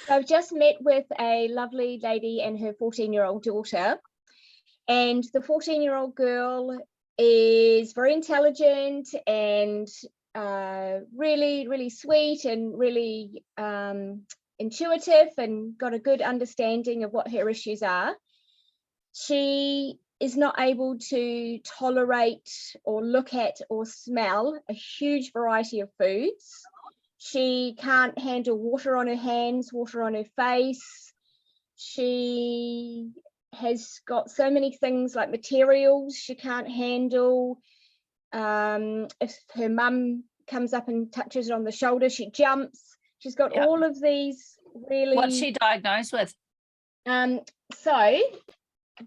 So I've just met with a lovely lady and her 14-year-old daughter. And the 14-year-old girl is very intelligent and really, really sweet and really intuitive and got a good understanding of what her issues are. She is not able to tolerate or look at or smell a huge variety of foods. She can't handle water on her hands, water on her face. She has got so many things like materials she can't handle. If her mum comes up and touches her on the shoulder, she jumps. She's got all of these really... What's she diagnosed with? So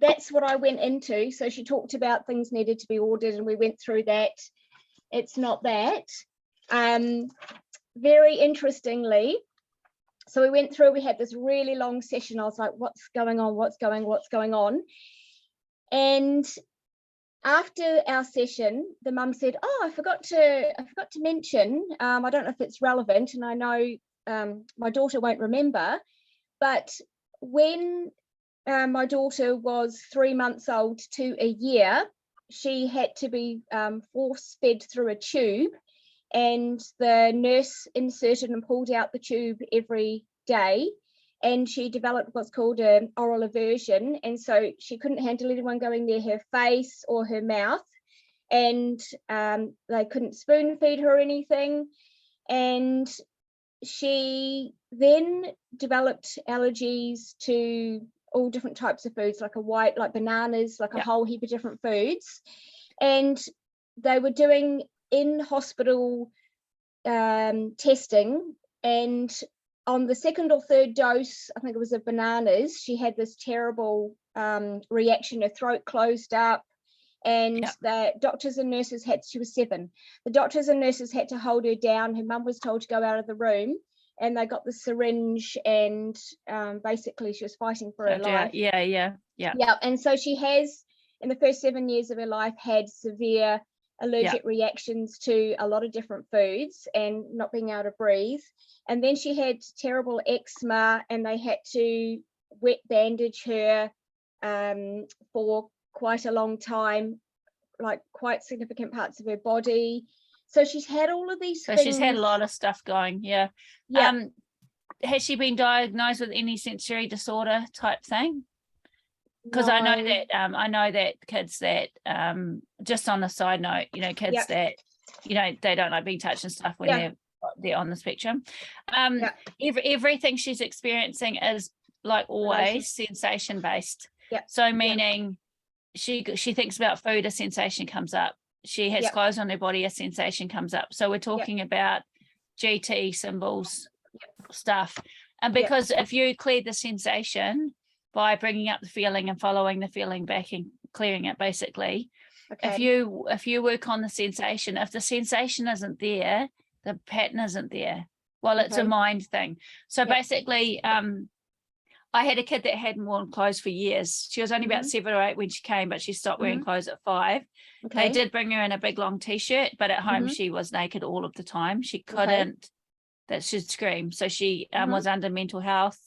that's what I went into. So she talked about things needed to be ordered and we went through that. It's not that. Very interestingly, so we went through, we had this really long session. I was like, what's going on? What's going on? And after our session, the mum said, oh, I forgot to mention, I don't know if it's relevant, and I know my daughter won't remember, but when my daughter was 3 months old to a year, she had to be force-fed through a tube, and the nurse inserted and pulled out the tube every day, and she developed what's called an oral aversion, and so she couldn't handle anyone going near her face or her mouth, and they couldn't spoon feed her or anything. And she then developed allergies to all different types of foods, like bananas, like a whole heap of different foods. And they were doing in-hospital testing, and on the second or third dose, I think it was of bananas, she had this terrible reaction. Her throat closed up, and the doctors and nurses she was 7. The doctors and nurses had to hold her down. Her mum was told to go out of the room, and they got the syringe, and basically she was fighting for her life. Yeah. And so she has, in the first 7 years of her life, had severe allergic reactions to a lot of different foods and not being able to breathe. And then she had terrible eczema, and they had to wet bandage her for quite a long time, like quite significant parts of her body. So she's had all of these things. She's had a lot of stuff going. Has she been diagnosed with any sensory disorder type thing? Because I know that kids that just on a side note, kids that they don't like being touched and stuff when they're on the spectrum. Everything she's experiencing is like always sensation based. So meaning she thinks about food, a sensation comes up. She has clothes on her body, a sensation comes up. So we're talking about GT symbols stuff. And because if you clear the sensation by bringing up the feeling and following the feeling back and clearing it, basically, if you work on the sensation, if the sensation isn't there, the pattern isn't there. Well, it's a mind thing. So basically, I had a kid that hadn't worn clothes for years. She was only about 7 or 8 when she came, but she stopped wearing clothes at 5. They did bring her in a big long t-shirt, but at home she was naked all of the time. She couldn't, that she'd scream. So she was under mental health.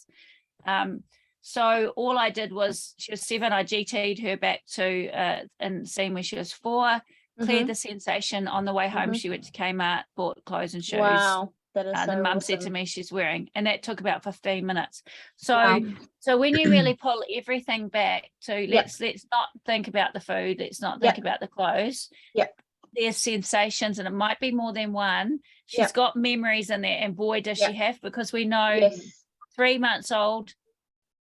So all I did was, she was 7, I GT'd her back to and seen when she was 4, cleared the sensation. On the way home, she went to Kmart, bought clothes and shoes. Wow. That is the mum awesome. said to me she's wearing, and that took about 15 minutes. So so when you really pull everything back to let's not think about the food, let's not think about the clothes. There's sensations, and it might be more than one. She's got memories in there, and boy does she have, because we know 3 months old,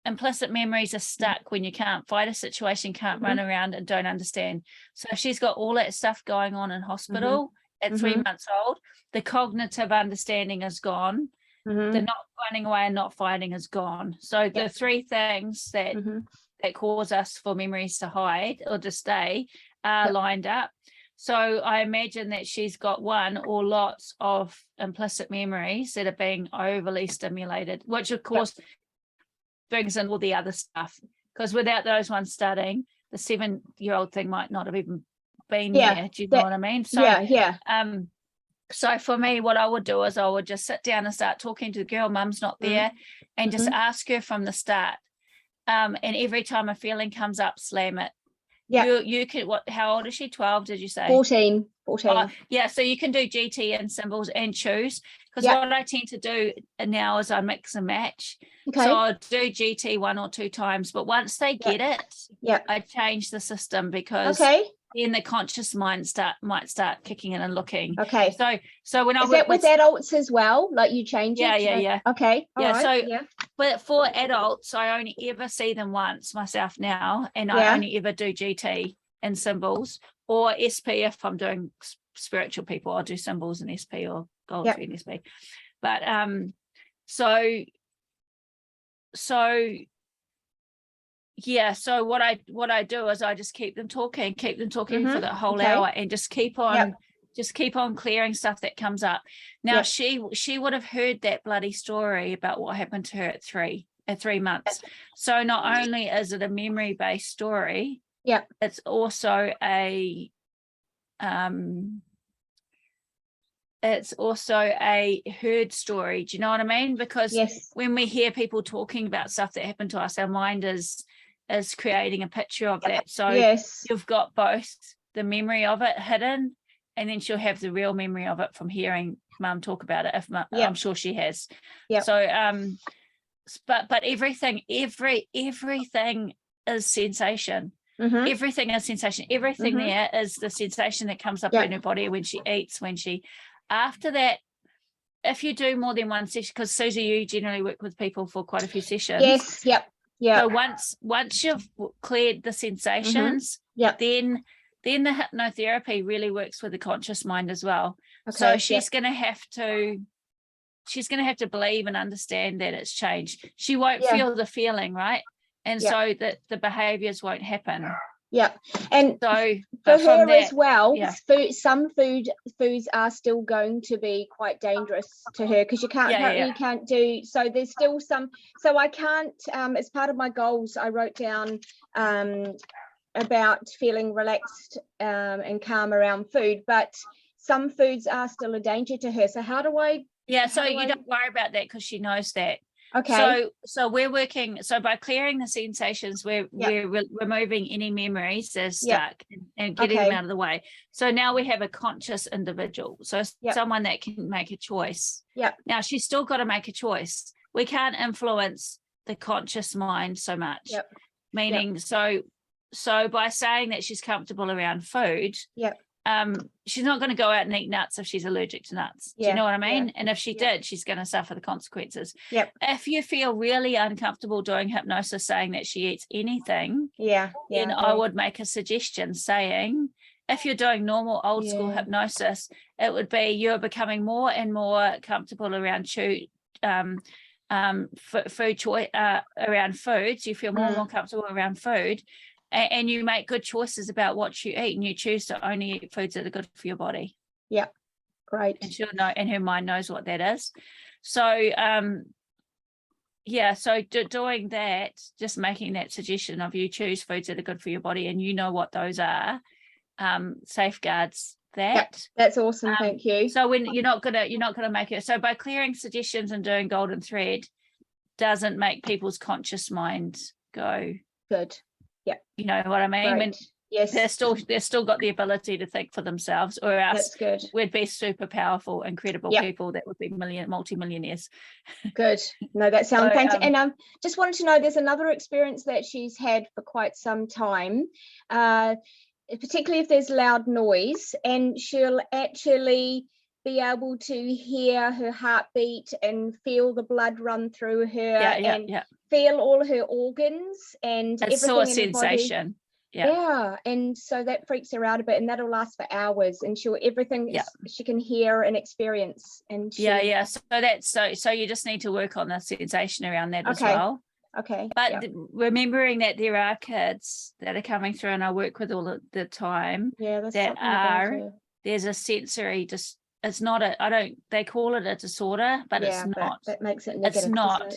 implicit memories are stuck when you can't fight a situation, can't run around and don't understand. So if she's got all that stuff going on in hospital at 3 months old, the cognitive understanding is gone. The not running away and not fighting is gone. So the 3 things that that cause us for memories to hide or to stay are lined up. So I imagine that she's got one or lots of implicit memories that are being overly stimulated, which of course brings in all the other stuff, because without those ones starting, the 7-year-old thing might not have even been there. Do you know what I mean? So So for me, what I would do is I would just sit down and start talking to the girl, mum's not there, and just ask her from the start. And every time a feeling comes up, slam it. Yeah. You can, how old is she? 12, did you say? 14. Yeah, so you can do GT and symbols and choose, because what I tend to do now is I mix and match. Okay. So I'll do GT 1 or 2 times, but once they get it, I change the system, because then the conscious mind might start kicking in and looking. Okay. So when I is that with adults as well? Like you change it? Yeah. Okay. All right. So but for adults, I only ever see them once myself now, and I only ever do GT and symbols, or SP if I'm doing spiritual people. I'll do symbols and SP, or gold thread and SP. But so what I do is I just keep them talking for the whole hour, and just keep on clearing stuff that comes up. Now she would have heard that bloody story about what happened to her at 3 months. So not only is it a memory-based story, it's also a heard story. Do you know what I mean? Because when we hear people talking about stuff that happened to us, our mind is creating a picture of that. So you've got both the memory of it hidden, and then she'll have the real memory of it from hearing mum talk about it. I'm sure she has. So but everything is sensation. Everything is sensation. Everything there is the sensation that comes up in her body when she eats, after that. If you do more than one session, because Susie, you generally work with people for quite a few sessions. So once you've cleared the sensations, then the hypnotherapy really works with the conscious mind as well. So she's going to have to believe and understand that it's changed. She won't feel the feeling, right? And so that the behaviors won't happen. And so for her as well, some foods are still going to be quite dangerous to her, because you can't do, so there's still some, so I can't, as part of my goals, I wrote down about feeling relaxed and calm around food, but some foods are still a danger to her. So how do I? Don't worry about that, because she knows that. Okay. So we're working. So by clearing the sensations, we're removing any memories that are stuck and getting them out of the way. So now we have a conscious individual. So someone that can make a choice. Now she's still got to make a choice. We can't influence the conscious mind so much. Meaning, so by saying that she's comfortable around food. She's not going to go out and eat nuts if she's allergic to nuts. Do you know what I mean? And if she did, she's going to suffer the consequences. If you feel really uncomfortable doing hypnosis saying that she eats anything, then I would make a suggestion saying, if you're doing normal old school hypnosis, it would be you're becoming more and more comfortable around food choice, around foods. You feel more and more comfortable around food. And you make good choices about what you eat, and you choose to only eat foods that are good for your body. Great. And she'll know, and her mind knows what that is. So, doing that, just making that suggestion of you choose foods that are good for your body, and you know what those are, safeguards that. That's awesome. Thank you. So when you're not gonna make it. So by clearing suggestions and doing golden thread, doesn't make people's conscious mind go good. You know what I mean? When they're still got the ability to think for themselves, or else we'd be super powerful, incredible people that would be multi-millionaires. Good. No, that sounds thanks. And just wanted to know, there's another experience that she's had for quite some time, particularly if there's loud noise, and she'll actually be able to hear her heartbeat and feel the blood run through her and feel all her organs and it's everything so in her sensation. body. And so that freaks her out a bit, and that'll last for hours, and everything she can hear and experience. And so you just need to work on the sensation around that as well. But remembering that there are kids that are coming through, and I work with all the time, there's a sensory it's not they call it a disorder, but it's not. That makes it negative. It's not.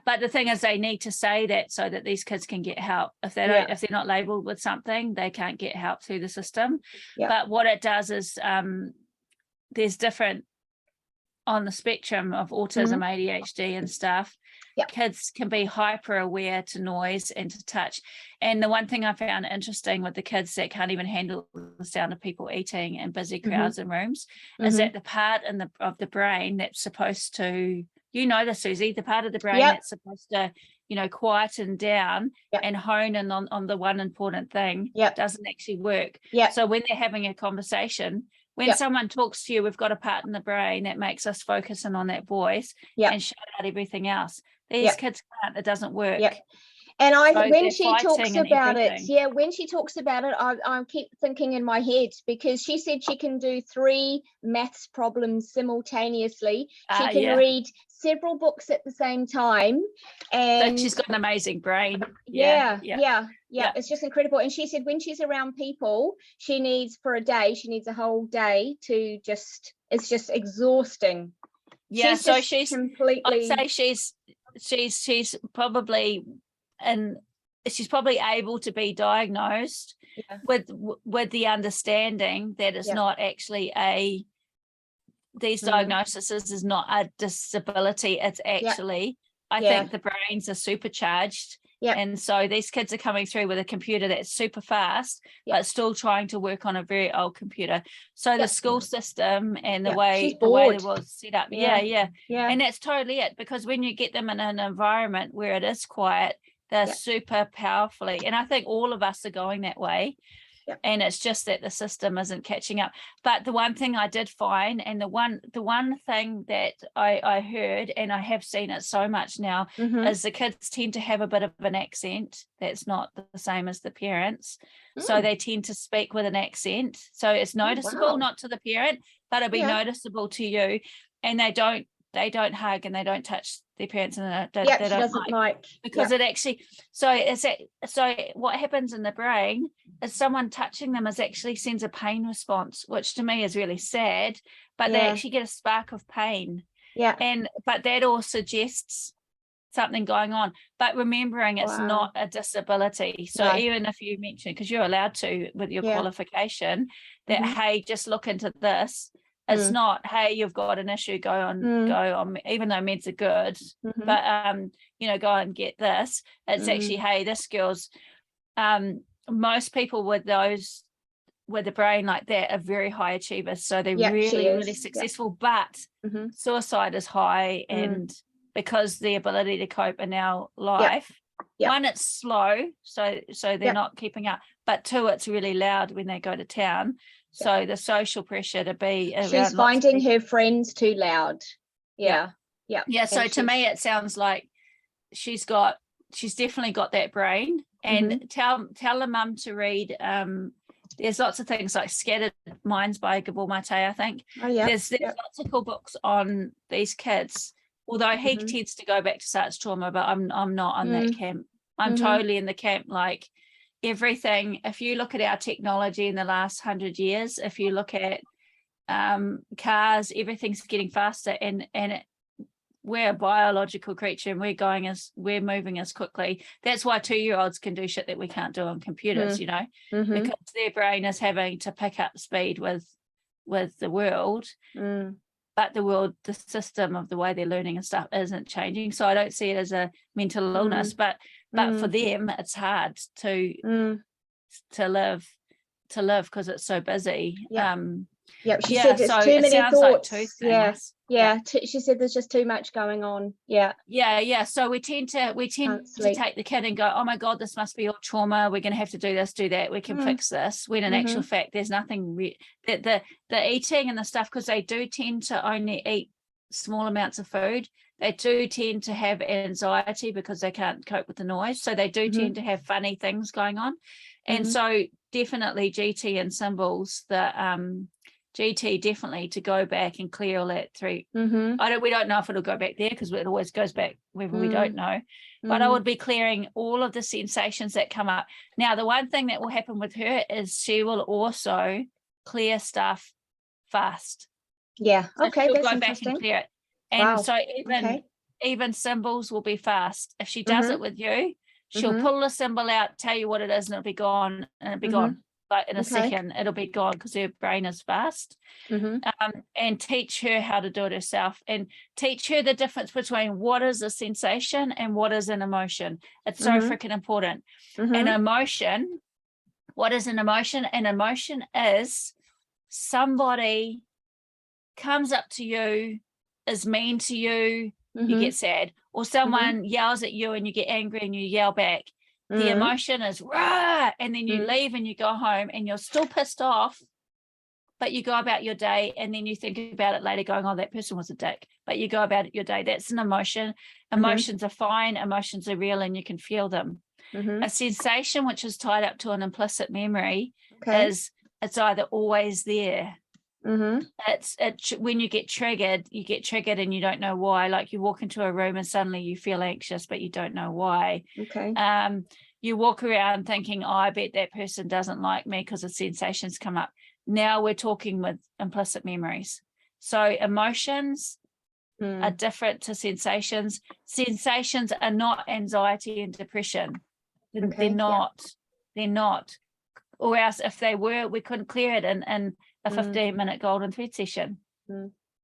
But the thing is, they need to say that so that these kids can get help. If they're not labeled with something, they can't get help through the system. But what it does is there's different on the spectrum of autism, ADHD and stuff. Kids can be hyper aware to noise and to touch. And the one thing I found interesting with the kids that can't even handle the sound of people eating and busy crowds in rooms is that the part of the brain that's supposed to, you know this, Susie, the part of the brain that's supposed to, you know, quieten down and hone in on the one important thing doesn't actually work. So when they're having a conversation, when someone talks to you, we've got a part in the brain that makes us focus in on that voice and shut out everything else. These kids can't, it doesn't work. And So when she talks fighting and about it, everything. when she talks about it, I keep thinking in my head, because she said she can do 3 maths problems simultaneously. She can read several books at the same time, and so she's got an amazing brain. It's just incredible. And she said when she's around people, she needs a whole day to just, it's just exhausting. She's completely, I'd say she's probably, and she's probably able to be diagnosed with the understanding that it's not actually these diagnoses is not a disability. It's actually, I think the brains are supercharged. And so these kids are coming through with a computer that's super fast, but still trying to work on a very old computer. So the school system and the way the world's set up. And that's totally it, because when you get them in an environment where it is quiet, they're super powerfully. And I think all of us are going that way. And it's just that the system isn't catching up. But the one thing I did find, and the one thing that I heard, and I have seen it so much now, is the kids tend to have a bit of an accent that's not the same as the parents. So they tend to speak with an accent. So it's noticeable, not to the parent, but it'll be noticeable to you. And they don't hug and they don't touch their parents, and they don't like because it actually, so what happens in the brain is someone touching them actually sends a pain response, which to me is really sad, but they actually get a spark of pain. But that all suggests something going on, but remembering it's not a disability. So even if you mention, because you're allowed to with your qualification, that hey, just look into this. It's not, hey, you've got an issue, go on, even though meds are good, but you know, go and get this. It's actually, hey, this girl's most people with the brain like that are very high achievers. So they're really successful, but suicide is high, and because the ability to cope in our life, one, it's slow, so they're not keeping up, but 2, it's really loud when they go to town. So the social pressure to be around, she's finding her friends too loud. So to me it sounds like she's definitely got that brain. And tell the mum to read, there's lots of things like Scattered Minds by Gabor Mate, I think. There's lots of cool books on these kids, although he tends to go back to SARS trauma, but I'm not on that camp. I'm totally in the camp, like everything. If you look at our technology in the last 100 years, if you look at cars, everything's getting faster, and we're a biological creature, and we're moving as quickly. That's why 2-year-olds can do shit that we can't do on computers, you know, because their brain is having to pick up speed with the world. But the system of the way they're learning and stuff isn't changing. So I don't see it as a mental illness, but for them it's hard to live because it's so busy. She said there's too many thoughts. She said there's just too much going on. So we tend to take the kid and go, oh my god, this must be all trauma, we're going to have to do this, do that, we can fix this, when in actual fact there's nothing that the eating and the stuff, because they do tend to only eat small amounts of food, they do tend to have anxiety because they can't cope with the noise, so they do tend to have funny things going on. And so definitely GT and symbols, the GT definitely to go back and clear all that through. We don't know if it'll go back there, because it always goes back wherever we don't know, but I would be clearing all of the sensations that come up. Now the one thing that will happen with her is she will also clear stuff fast. So okay, she'll that's go interesting. back and clear it. And so even symbols will be fast. If she does it with you, she'll pull the symbol out, tell you what it is, and it'll be gone, and it'll be gone. like in a Okay. second, it'll be gone because her brain is fast. And teach her how to do it herself, and teach her the difference between what is a sensation and what is an emotion. It's so freaking important. An emotion, what is an emotion? An emotion is somebody comes up to you, is mean to you, you get sad, or someone yells at you and you get angry and you yell back. The emotion is rah, and then you leave and you go home and you're still pissed off, but you go about your day, and then you think about it later going, oh, that person was a dick, but you go about it your day. That's an emotion. Emotions are fine, emotions are real, and you can feel them. A sensation, which is tied up to an implicit memory, is it's either always there. It's when you get triggered and you don't know why. Like you walk into a room and suddenly you feel anxious, but you don't know why. You walk around thinking, oh, I bet that person doesn't like me, because the sensations come up. Now we're talking with implicit memories. So emotions are different to sensations. Sensations are not anxiety and depression. They're not. Or else if they were, we couldn't clear it in a 15-minute golden thread session.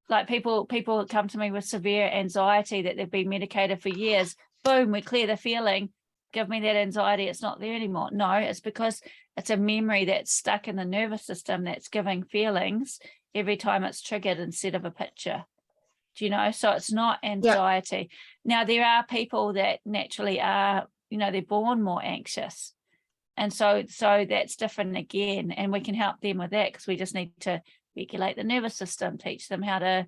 Like people come to me with severe anxiety that they've been medicated for years. Boom, we clear the feeling. Give me that anxiety, it's not there anymore. No, it's because it's a memory that's stuck in the nervous system that's giving feelings every time it's triggered instead of a picture. Do you know? So it's not anxiety. Now, there are people that naturally are, they're born more anxious. And so that's different again. And we can help them with that, because we just need to regulate the nervous system, teach them how to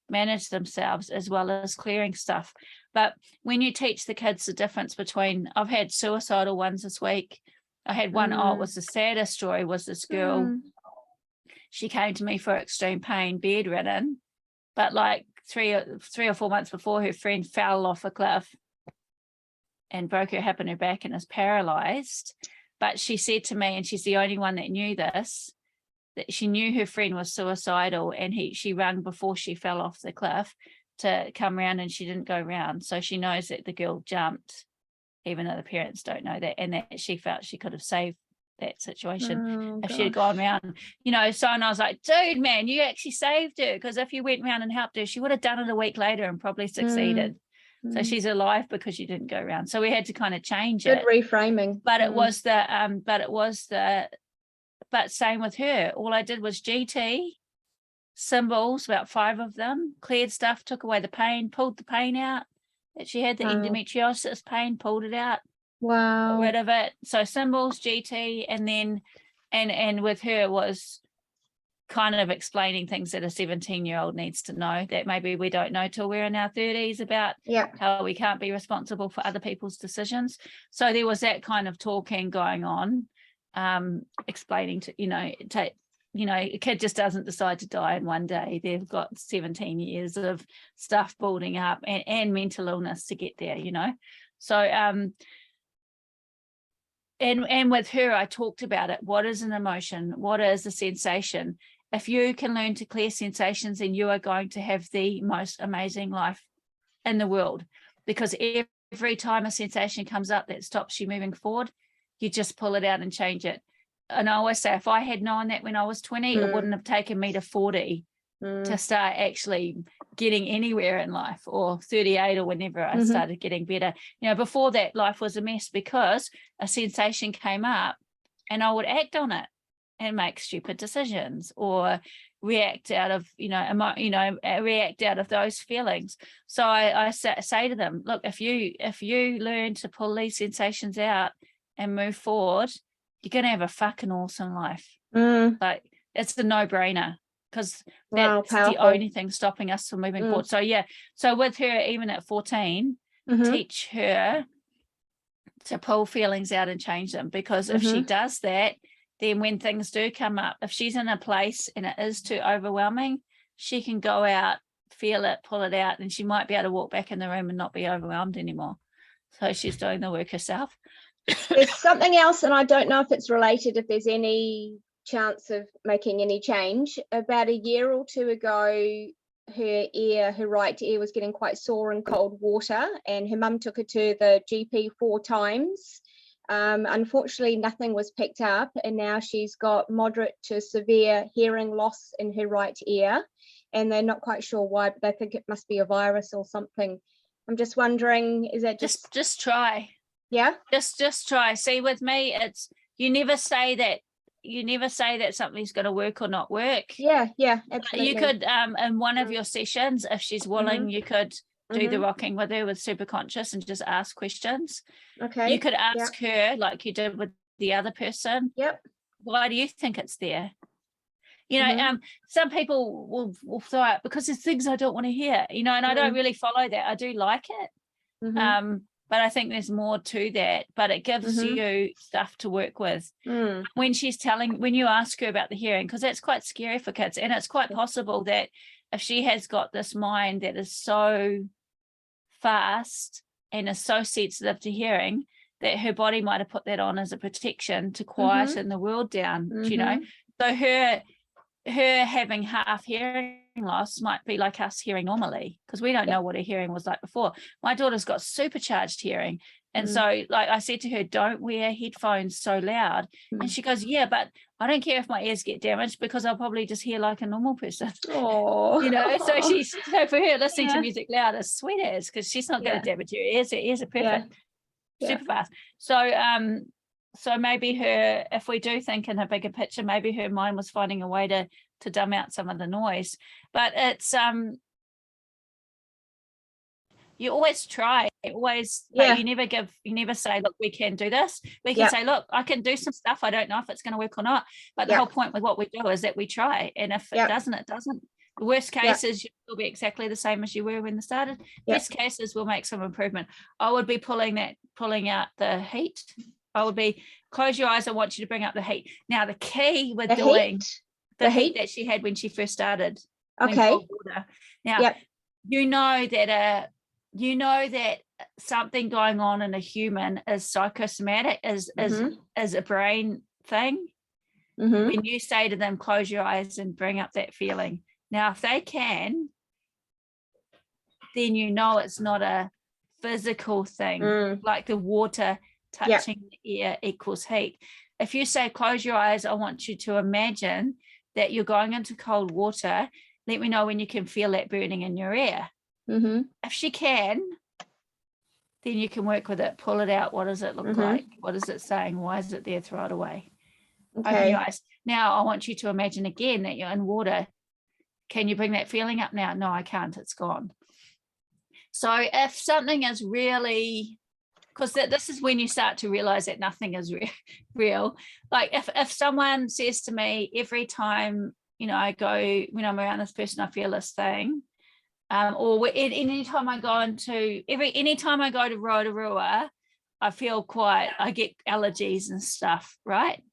manage themselves, as well as clearing stuff. But when you teach the kids the difference between, I've had suicidal ones this week. I had one, it was the saddest story, was this girl. She came to me for extreme pain, bedridden, but like three or 4 months before, her friend fell off a cliff and broke her hip and her back and is paralyzed. But she said to me, and she's the only one that knew this, that she knew her friend was suicidal, and she rang before she fell off the cliff to come round, and she didn't go round. So she knows that the girl jumped, even though the parents don't know that, and that she felt she could have saved that situation if she had gone round. So, and I was like, dude, man, you actually saved her, because if you went round and helped her, she would have done it a week later and probably succeeded. So she's alive because you didn't go around. So we had to kind of change it. Good reframing. But it was but same with her. All I did was GT, symbols, about 5 of them, cleared stuff, took away the pain, pulled the pain out that she had, the endometriosis pain, pulled it out. Wow. Got rid of it. So symbols, GT, and then and with her was kind of explaining things that a 17-year-old needs to know that maybe we don't know till we're in our 30s, about how we can't be responsible for other people's decisions. So there was that kind of talking going on, explaining to, a kid just doesn't decide to die in one day. They've got 17 years of stuff building up and mental illness to get there, So and with her, I talked about it. What is an emotion? What is a sensation? If you can learn to clear sensations, then you are going to have the most amazing life in the world, because every time a sensation comes up that stops you moving forward, you just pull it out and change it. And I always say, if I had known that when I was 20, it wouldn't have taken me to 40 to start actually getting anywhere in life, or 38, or whenever I started getting better. Before that, life was a mess because a sensation came up and I would act on it and make stupid decisions, or react out of react out of those feelings. So I say to them, look, if you learn to pull these sensations out and move forward, you're going to have a fucking awesome life. Like, it's a no-brainer, because that's the only thing stopping us from moving forward. So with her, even at 14, teach her to pull feelings out and change them, because if she does that, then when things do come up, if she's in a place and it is too overwhelming, she can go out, feel it, pull it out, and she might be able to walk back in the room and not be overwhelmed anymore. So she's doing the work herself. There's something else, and I don't know if it's related, if there's any chance of making any change. About a year or two ago, her right ear was getting quite sore in cold water, and her mum took her to the GP 4 times. Unfortunately, nothing was picked up, and now she's got moderate to severe hearing loss in her right ear, and they're not quite sure why, but they think it must be a virus or something. I'm just wondering, is that just try? Yeah, just try. See, with me, it's you never say that something's going to work or not work. Yeah, absolutely. You could in one of your sessions, if she's willing, you could do the rocking with her with super conscious and just ask questions. Okay. You could ask her, like you did with the other person. Yep. Why do you think it's there? You know, some people will throw out because there's things I don't want to hear, you know, and I don't really follow that. I do like it. But I think there's more to that, but it gives you stuff to work with. When you ask her about the hearing, because that's quite scary for kids, and it's quite possible that if she has got this mind that is so fast and is so sensitive to hearing, that her body might have put that on as a protection to quieten the world down, you know. So her having half hearing loss might be like us hearing normally, because we don't know what her hearing was like before. My daughter's got supercharged hearing, and so like I said to her, don't wear headphones so loud, and she goes, yeah, but I don't care if my ears get damaged because I'll probably just hear like a normal person. Oh, you know, so for her, listening to music loud is sweet as, because she's not going to damage her ears. Her ears are perfect, super fast. So maybe her, if we do think in a bigger picture, maybe her mind was finding a way to dumb out some of the noise. But it's you always try, but you never say, look, we can do this. We can say, look, I can do some stuff. I don't know if it's going to work or not. But the whole point with what we do is that we try. And if it doesn't, it doesn't. The worst case is you'll be exactly the same as you were when they started. Best case is we'll make some improvement. I would be pulling out the heat. I would be, close your eyes. I want you to bring up the heat. Now, the key with doing the heat that she had when she first started. Okay. Now, you know that something going on in a human is psychosomatic, is a brain thing. When you say to them, close your eyes and bring up that feeling. Now, if they can, then you know it's not a physical thing, like the water touching the ear equals heat. If you say, close your eyes, I want you to imagine that you're going into cold water. Let me know when you can feel that burning in your ear. If she can, then you can work with it, pull it out. What does it look like? What is it saying? Why is it there? Throw it away. Open your eyes. Now I want you to imagine again that you're in water. Can you bring that feeling up now? No, I can't. It's gone. So if something is really, because this is when you start to realize that nothing is real. Like if someone says to me every time, you know, I go, when I'm around this person, I feel this thing. Or anytime I go to Rotorua, I get allergies and stuff, right?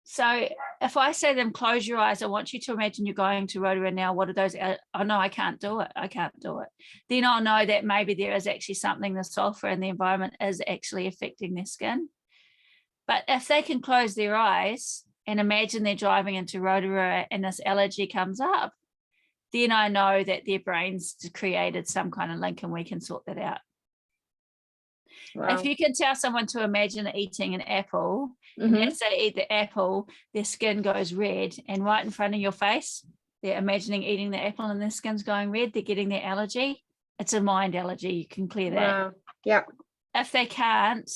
So if I say to them, close your eyes, I want you to imagine you're going to Rotorua now. What are those? Oh no, I can't do it. Then I'll know that maybe there is actually something, the sulfur in the environment is actually affecting their skin. But if they can close their eyes and imagine they're driving into Rotorua and this allergy comes up, then I know that their brains created some kind of link and we can sort that out. Wow. If you can tell someone to imagine eating an apple, and as they eat the apple, their skin goes red, and right in front of your face, they're imagining eating the apple and their skin's going red, they're getting their allergy. It's a mind allergy. You can clear that. Wow. Yeah. If they can't,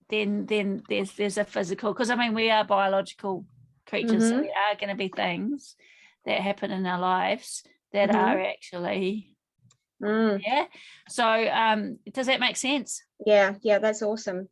then there's a physical, because I mean, we are biological creatures, so there are going to be things that happen in our lives that are actually so does that make sense? Yeah, that's awesome.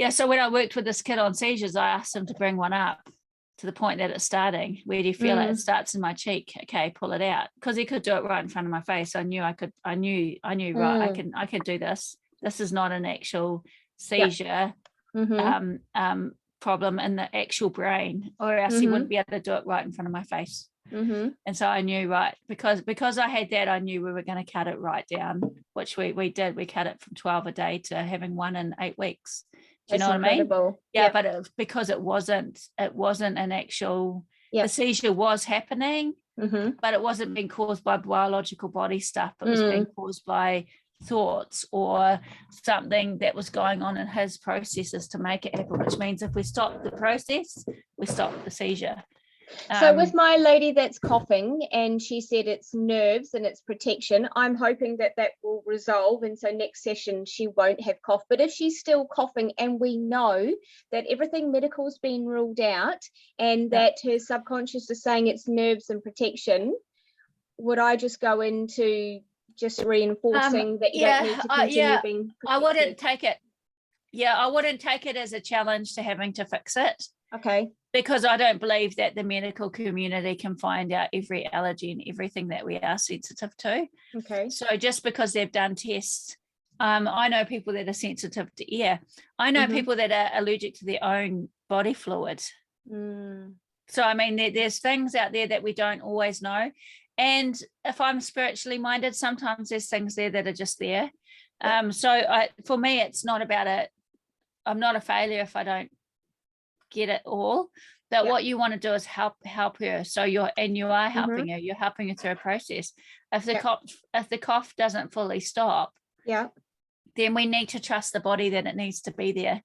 So when I worked with this kid on seizures, I asked him to bring one up to the point that it's starting. Where do you feel it? It starts in my cheek. Okay, pull it out, because he could do it right in front of my face. I knew right, I could do this. This is not an actual seizure problem in the actual brain, or else he wouldn't be able to do it right in front of my face. And so I knew, right, because I had that, I knew we were going to cut it right down, which we did. We cut it from 12 a day to having 1 in 8 weeks. Do you know what I mean? But because it wasn't an actual, the seizure was happening, but it wasn't being caused by biological body stuff. It was being caused by thoughts or something that was going on in his processes to make it happen, which means if we stop the process, we stop the seizure. So with my lady that's coughing, and she said it's nerves and it's protection, I'm hoping that that will resolve, and so next session she won't have cough. But if she's still coughing and we know that everything medical's been ruled out and that her subconscious is saying it's nerves and protection, would I just go into just reinforcing that you don't need to continue being protected? I wouldn't take it. Yeah, I wouldn't take it as a challenge to having to fix it. Okay. Because I don't believe that the medical community can find out every allergy and everything that we are sensitive to. Okay. So just because they've done tests, I know people that are sensitive to air. I know people that are allergic to their own body fluid. So, I mean, there's things out there that we don't always know. And if I'm spiritually minded, sometimes there's things there that are just there. For me, it's not about it. I'm not a failure if I don't get it all. But what you want to do is help her. So you are helping her. You're helping her through a process. If the cough doesn't fully stop, then we need to trust the body that it needs to be there.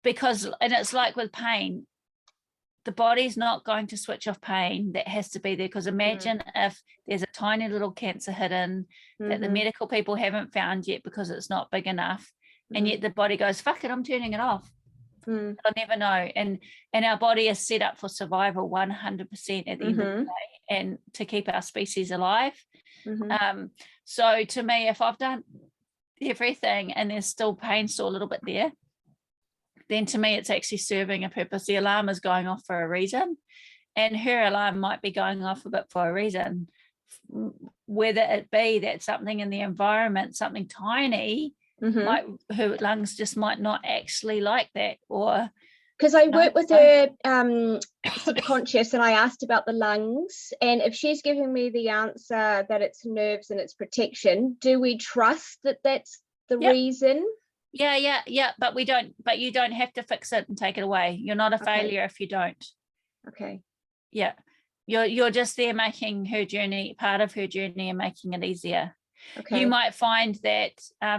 Because, and it's like with pain, the body's not going to switch off pain. That has to be there. Because imagine if there's a tiny little cancer hidden that the medical people haven't found yet because it's not big enough, and yet the body goes, fuck it, I'm turning it off. I'll never know. And our body is set up for survival 100% at the end of the day, and to keep our species alive. So to me, if I've done everything and there's still pain still a little bit there, then to me it's actually serving a purpose. The alarm is going off for a reason, and her alarm might be going off a bit for a reason, whether it be that something in the environment, something tiny, her lungs just might not actually like that. Or because I work with her subconscious, and I asked about the lungs, and if she's giving me the answer that it's nerves and it's protection, do we trust that that's the reason? Yeah, but you don't have to fix it and take it away. You're not a failure if you don't. Yeah, you're just there making her journey part of her journey and making it easier. You might find that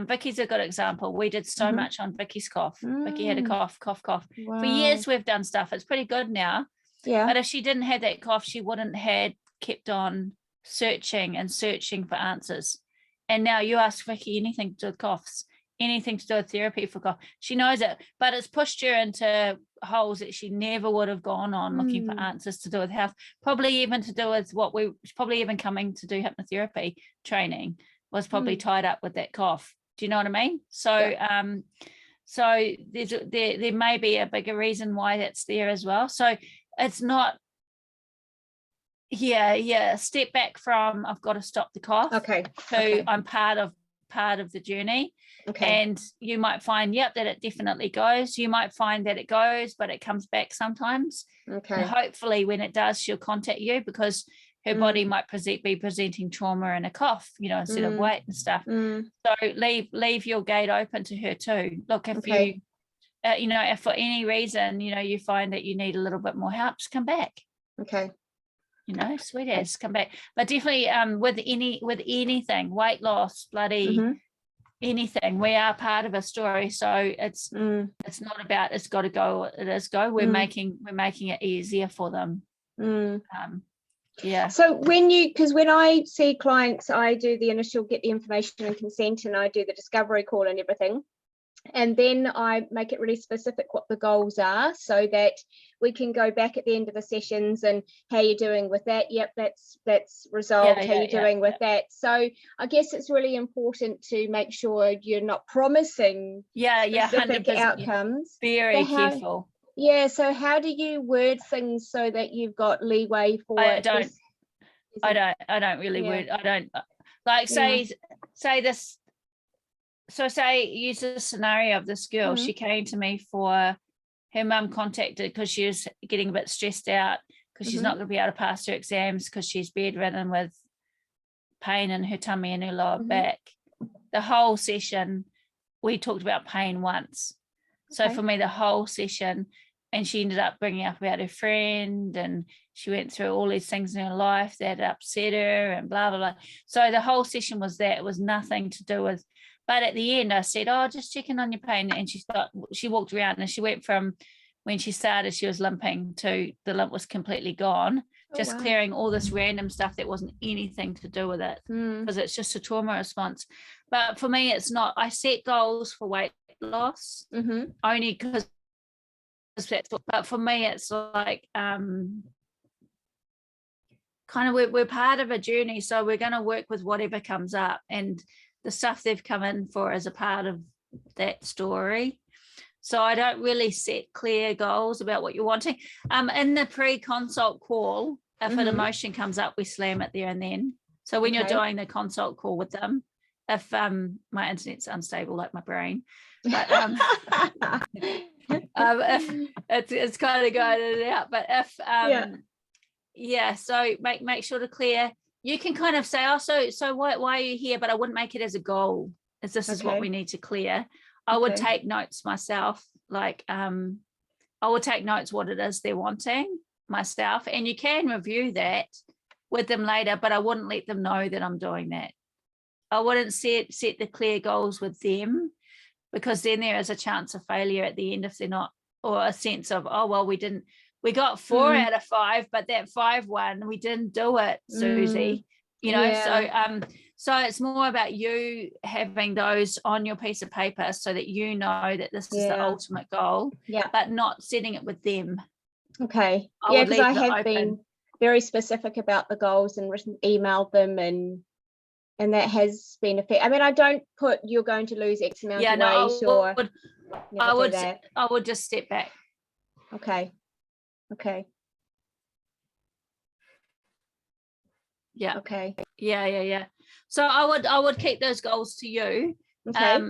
Vicky's a good example. We did so much on Vicky's cough. Vicky had a cough. Wow. For years we've done stuff. It's pretty good now. But if she didn't have that cough, she wouldn't have kept on searching for answers. And now you ask Vicky anything to do with coughs, anything to do with therapy for cough, she knows it. But it's pushed her into holes that she never would have gone on looking for answers to do with health. Probably even to do with probably even coming to do hypnotherapy training was probably tied up with that cough. Do you know what I mean? So so there may be a bigger reason why that's there as well. So it's not step back from I've got to stop the cough I'm part of the journey. And you might find that it definitely goes. You might find that it goes but it comes back sometimes. And hopefully when it does, she'll contact you, because her body might be presenting trauma and a cough, instead of weight and stuff. So leave your gate open to her too. Look, if you if for any reason you find that you need a little bit more help, just come back. Sweet as, come back. But definitely with anything, weight loss, bloody anything, we are part of a story. So it's not about it's got to go, it is go. We're making it easier for them. So when I see clients, I do the initial get the information and consent, and I do the discovery call and everything. And then I make it really specific what the goals are, so that we can go back at the end of the sessions and how you're doing with that. Yep, that's resolved. How you're doing with that. So I guess it's really important to make sure you're not promising specific 100%, outcomes. Very careful. So how do you word things so that you've got leeway for I don't really word. I don't like say this. So use the scenario of this girl. She came to me for her mum contacted because she was getting a bit stressed out because she's not going to be able to pass her exams because she's bedridden with pain in her tummy and her lower back. The whole session, we talked about pain once. So for me, the whole session, and she ended up bringing up about her friend, and she went through all these things in her life that had upset her and blah, blah, blah. So the whole session was that. It was nothing to do with, but at the end I said, oh, just checking on your pain. And she walked around, and she went from when she started, she was limping, to the limp was completely gone, just clearing all this random stuff that wasn't anything to do with it, because it's just a trauma response. But for me, it's not. I set goals for weight loss only because, but for me it's like kind of we're part of a journey, so we're going to work with whatever comes up, and the stuff they've come in for is a part of that story. So I don't really set clear goals about what you're wanting. In the pre-consult call, if an emotion comes up, we slam it there and then. So when you're doing the consult call with them, if my internet's unstable like my brain, but if it's kind of going in and out, but if so make sure to clear. You can kind of say, oh, so why are you here? But I wouldn't make it as a goal, as this is what we need to clear. I would take notes myself, like I would take notes what it is they're wanting myself, and you can review that with them later, but I wouldn't let them know that I'm doing that. I wouldn't set the clear goals with them, because then there is a chance of failure at the end if they're not, or a sense of, oh, well, we got 4 out of 5, but that 5 one, we didn't do it, Susie, so it's more about you having those on your piece of paper so that you know that this is the ultimate goal, but not setting it with them. Okay. Because I have been very specific about the goals and emailed them, and that has been a fair. I mean, I don't put you're going to lose X amount of weight, I would just step back. Okay. Yeah. Okay. Yeah. So I would keep those goals to you. Okay.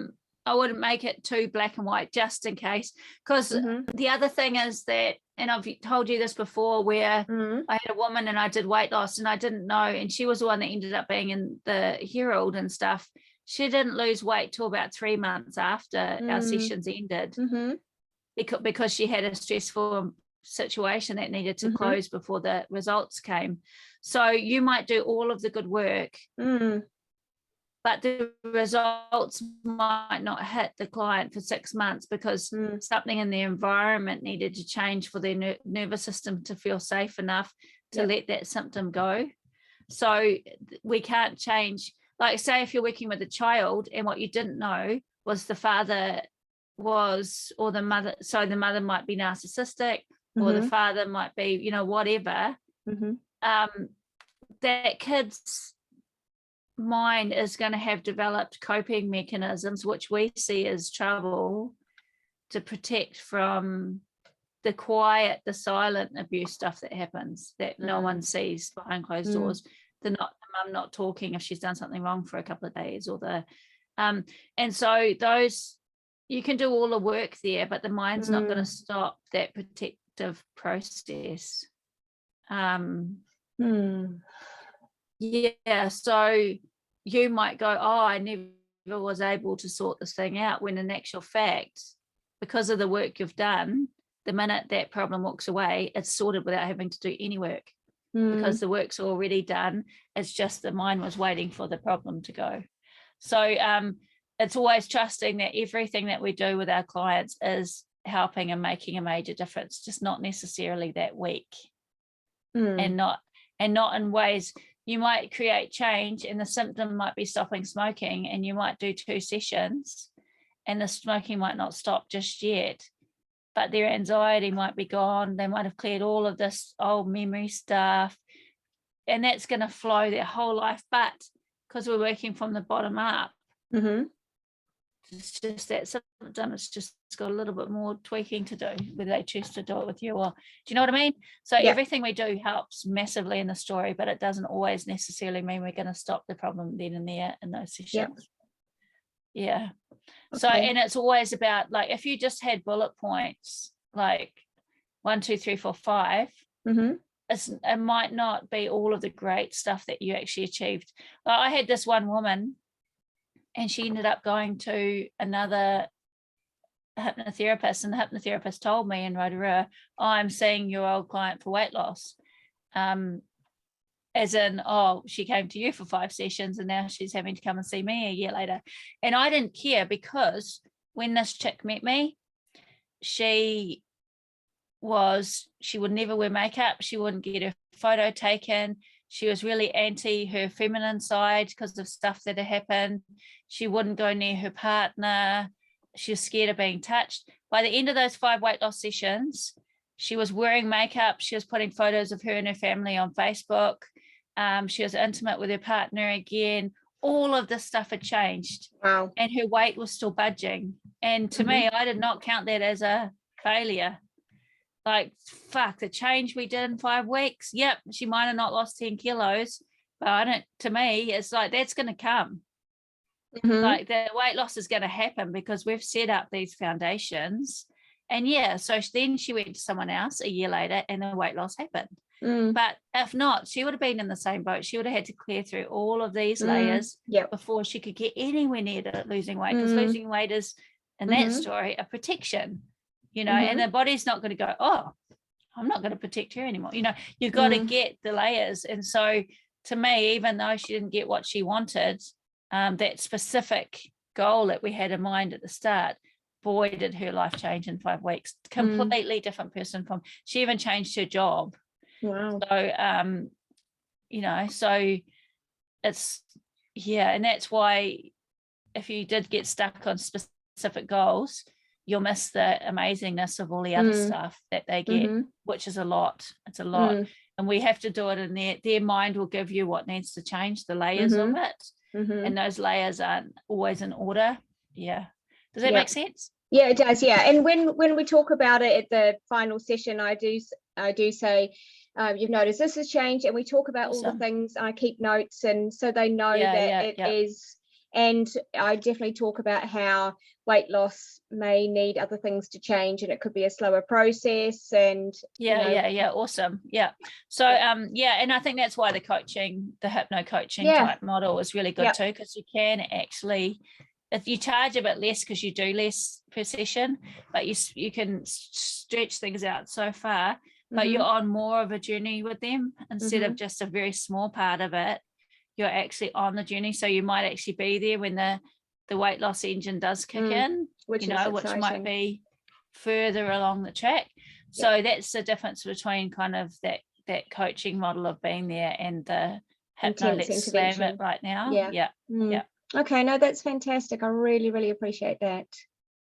I wouldn't make it too black and white, just in case. Because the other thing is that, and I've told you this before, where I had a woman and I did weight loss and I didn't know, and she was the one that ended up being in the Herald and stuff. She didn't lose weight till about 3 months after our sessions ended, because she had a stressful situation that needed to close before the results came. So you might do all of the good work, but the results might not hit the client for 6 months because something in the environment needed to change for their nervous system to feel safe enough to let that symptom go. So we can't change, like, say if you're working with a child and what you didn't know was the father was, or the mother, so the mother might be narcissistic, or the father might be, whatever, that kid's mind is going to have developed coping mechanisms, which we see as trouble, to protect from the quiet, the silent abuse stuff that happens, that no one sees behind closed doors. The mum not talking if she's done something wrong for a couple of days, or and so those, you can do all the work there, but the mind's not going to stop that protective process. So you might go, oh, I never was able to sort this thing out, when in actual fact, because of the work you've done, the minute that problem walks away, it's sorted without having to do any work, because the work's already done. It's just the mind was waiting for the problem to go. So it's always trusting that everything that we do with our clients is helping and making a major difference, just not necessarily that week, and not in ways. You might create change, and the symptom might be stopping smoking, and you might do 2 sessions and the smoking might not stop just yet, but their anxiety might be gone. They might have cleared all of this old memory stuff, and that's going to flow their whole life. But because we're working from the bottom up, it's just that symptom, it's just got a little bit more tweaking to do, whether they choose to do it with you, or, do you know what I mean? So everything we do helps massively in the story, but it doesn't always necessarily mean we're going to stop the problem then and there in those sessions. So, and it's always about, like, if you just had bullet points like 1, 2, 3, 4, 5, it might not be all of the great stuff that you actually achieved. I had this one woman, and she ended up going to another hypnotherapist, and the hypnotherapist told me in Rotorua, I'm seeing your old client for weight loss. As in, oh, she came to you for 5 sessions and now she's having to come and see me a year later. And I didn't care, because when this chick met me, she would never wear makeup. She wouldn't get her photo taken. She was really anti her feminine side because of stuff that had happened. She wouldn't go near her partner. She was scared of being touched. By the end of those 5 weight loss sessions, she was wearing makeup. She was putting photos of her and her family on Facebook. She was intimate with her partner again. All of this stuff had changed. Wow. And her weight was still budging. And to me, I did not count that as a failure. Like, fuck, the change we did in 5 weeks. Yep, she might have not lost 10 kilos, but to me, it's like, that's going to come. Like, the weight loss is going to happen because we've set up these foundations. And yeah, so then she went to someone else a year later and the weight loss happened. But if not, she would have been in the same boat. She would have had to clear through all of these layers before she could get anywhere near to losing weight, because losing weight is, in that story, a protection, you know, and the body's not going to go, oh, I'm not going to protect her anymore. You know, you've got to get the layers. And so to me, even though she didn't get what she wanted, that specific goal that we had in mind at the start, boy, did her life change in 5 weeks. Completely different person. She even changed her job. Wow. So, you know, so it's, yeah, and that's why if you did get stuck on specific goals, you'll miss the amazingness of all the other stuff that they get, which is a lot. It's a lot. And we have to do it in their mind will give you what needs to change, the layers of it. And those layers aren't always in order. Yeah. Does that make sense? Yeah, it does. Yeah. And when we talk about it at the final session, I do say, you've noticed this has changed, and we talk about all the things. I keep notes, and so they know that it is. And I definitely talk about how weight loss may need other things to change, and it could be a slower process. And awesome. Yeah. So and I think that's why the hypno coaching type model is really good too, because you can actually, if you charge a bit less because you do less per session, but you can stretch things out so far, but you're on more of a journey with them instead of just a very small part of it. You're actually on the journey, so you might actually be there when the weight loss engine does kick in, which might be further along the track. So that's the difference between kind of that coaching model of being there and the hypno, let's slam it right now. Yeah. Okay, no, that's fantastic. I really, really appreciate that.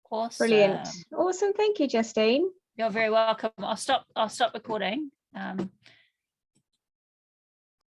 Awesome. Brilliant. Awesome. Thank you, Justine. You're very welcome. I'll stop recording.